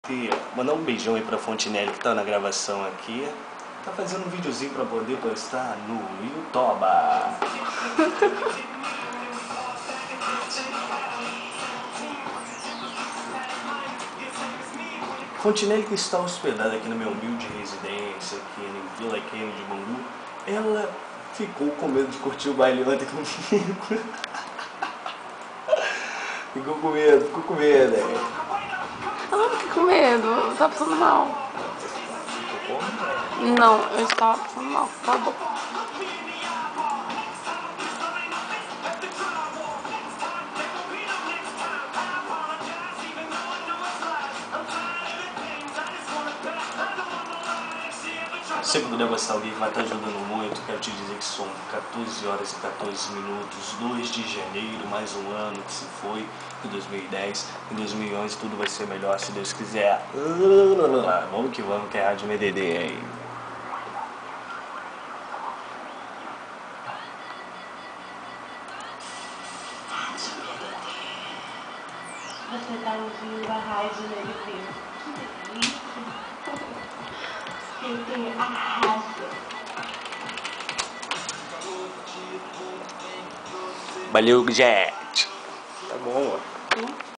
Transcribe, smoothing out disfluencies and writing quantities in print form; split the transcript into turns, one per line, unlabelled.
E mandar um beijão aí pra Fontinelli que tá na gravação aqui. Tá fazendo um videozinho pra poder postar no YouTube. Fontinelli, que está hospedada aqui na minha humilde residência, aqui em Vila Kennedy, Bangu, ela ficou com medo de curtir o baile ontem comigo. Ficou com medo,
Eu não fiquei com medo, eu tava passando mal. Não, eu estava passando mal, cala a boca.
Se você puder gostar alguém que vai estar ajudando muito, quero te dizer que são 14 horas e 14 minutos, 2 de janeiro, mais um ano que se foi, em 2010, em 2011 tudo vai ser melhor se Deus quiser. Vamos que é a Rádio MDD aí.
Você tá ouvindo a Rádio MDD. Que delícia! Escutem a rádio.
Valeu, Jet. Tá bom, ó.